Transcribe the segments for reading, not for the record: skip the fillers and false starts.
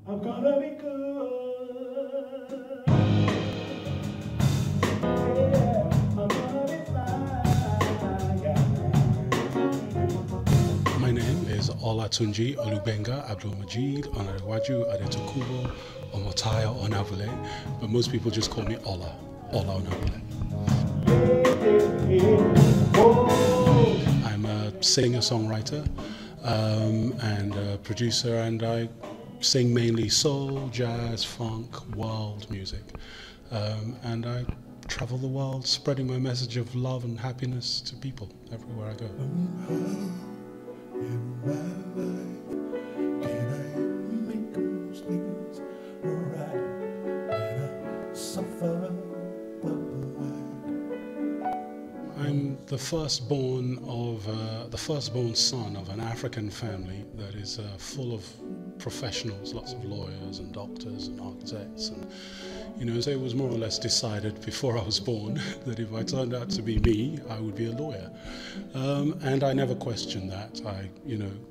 I'm gonna be good. Yeah, I'm gonna be fine. Yeah. My name is Ola Olubenga Abdulmajid Onarewaju Adetokubo Omotayo Onabule, but most people just call me Ola Onabule. I'm a singer-songwriter and a producer, and I sing mainly soul, jazz, funk, world music. And I travel the world spreading my message of love and happiness to people everywhere I go. I'm the firstborn son of an African family that is full of professionals, lots of lawyers and doctors and architects, and so it was more or less decided before I was born that if I turned out to be me, I would be a lawyer, and I never questioned that. I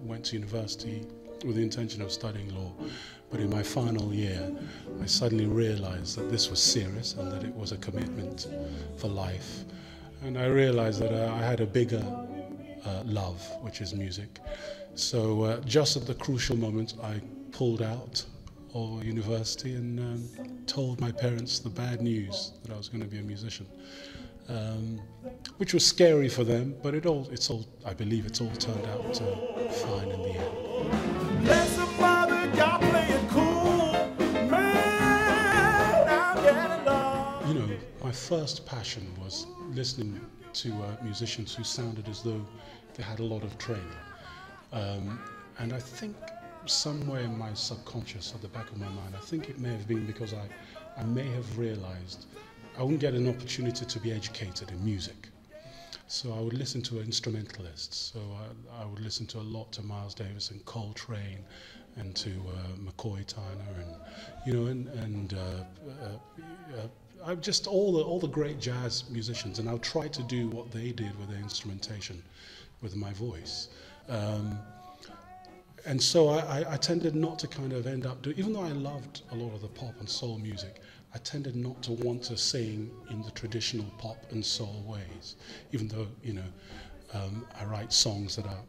went to university with the intention of studying law, but in my final year I suddenly realized that this was serious and that it was a commitment for life. And I realized that I had a bigger love, which is music. So just at the crucial moment, I pulled out of university and told my parents the bad news that I was going to be a musician, which was scary for them, but I believe it's all turned out fine in the end. Bless the Father, God play it cool, man, I'm getting lost. My first passion was listening to musicians who sounded as though they had a lot of training. And I think somewhere in my subconscious, at the back of my mind, I think it may have been because I may have realized I wouldn't get an opportunity to be educated in music. So I would listen to instrumentalists. So I would listen to a lot to Miles Davis and Coltrane and to McCoy Tyner I'm just all the great jazz musicians, and I'll try to do what they did with their instrumentation, with my voice. And so I tended not to kind of end up even though I loved a lot of the pop and soul music, I tended not to want to sing in the traditional pop and soul ways, even though, I write songs that are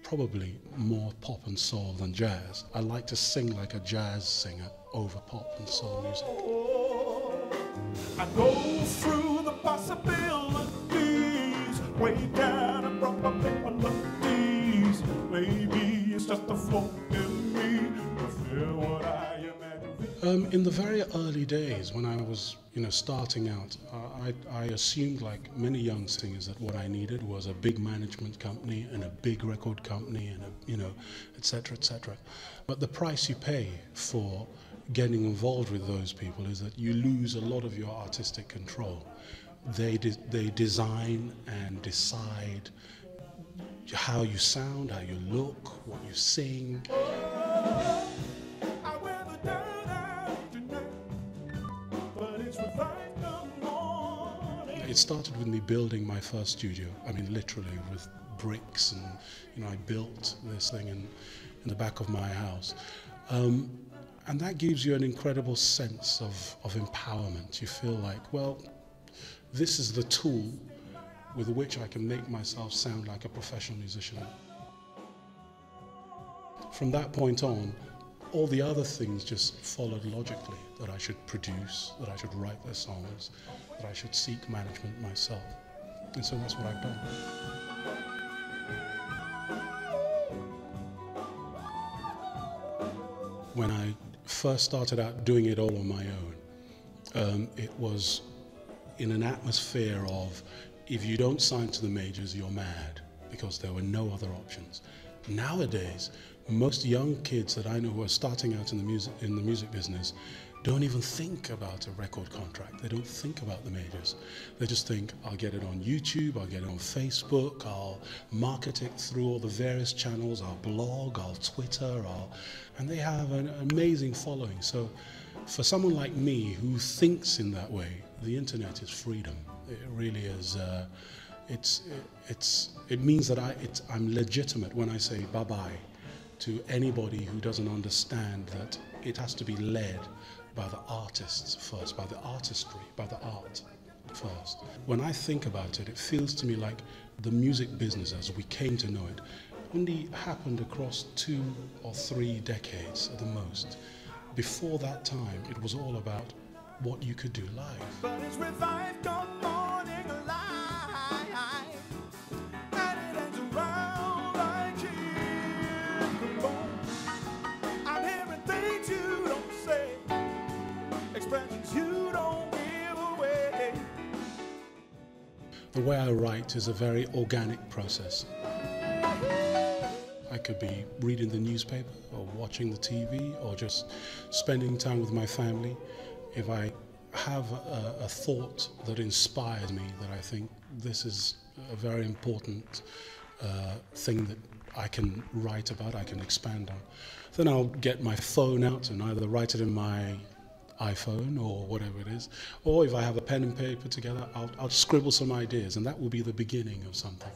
probably more pop and soul than jazz. I like to sing like a jazz singer over pop and soul music. I go through the possibilities, way down and brought my melodies. Maybe it's just a flow in me, to feel what I imagine. In the very early days, when I was, starting out, I assumed, like many young singers, that what I needed was a big management company and a big record company and et cetera, et cetera. But the price you pay for getting involved with those people is that you lose a lot of your artistic control. They design and decide how you sound, how you look, what you sing. It started with me building my first studio. I mean, literally with bricks, and I built this thing in the back of my house. And that gives you an incredible sense of empowerment. You feel like, well, this is the tool with which I can make myself sound like a professional musician. From that point on, all the other things just followed logically, that I should produce, that I should write the songs, that I should seek management myself. And so that's what I've done. When I first started out doing it all on my own, it was in an atmosphere of, if you don't sign to the majors, you're mad, because there were no other options. Nowadays, most young kids that I know who are starting out in the music business don't even think about a record contract. They don't think about the majors. They just think, I'll get it on YouTube, I'll get it on Facebook, I'll market it through all the various channels, I'll blog, I'll Twitter, and they have an amazing following. So for someone like me who thinks in that way, the internet is freedom. It really is. It means that I'm legitimate when I say bye-bye to anybody who doesn't understand that it has to be led by the artists first, by the artistry, by the art first. When I think about it, it feels to me like the music business as we came to know it only happened across 2 or 3 decades at the most. Before that time, it was all about what you could do live. But it's revived on morning light, and it ends around like boom. I'm hearing things you don't say, expressions you don't give away. The way I write is a very organic process. I could be reading the newspaper or watching the TV or just spending time with my family. If I have a thought that inspires me, that I think this is a very important thing that I can write about, I can expand on, then I'll get my phone out and either write it in my iPhone or whatever it is, or if I have a pen and paper together, I'll scribble some ideas, and that will be the beginning of something.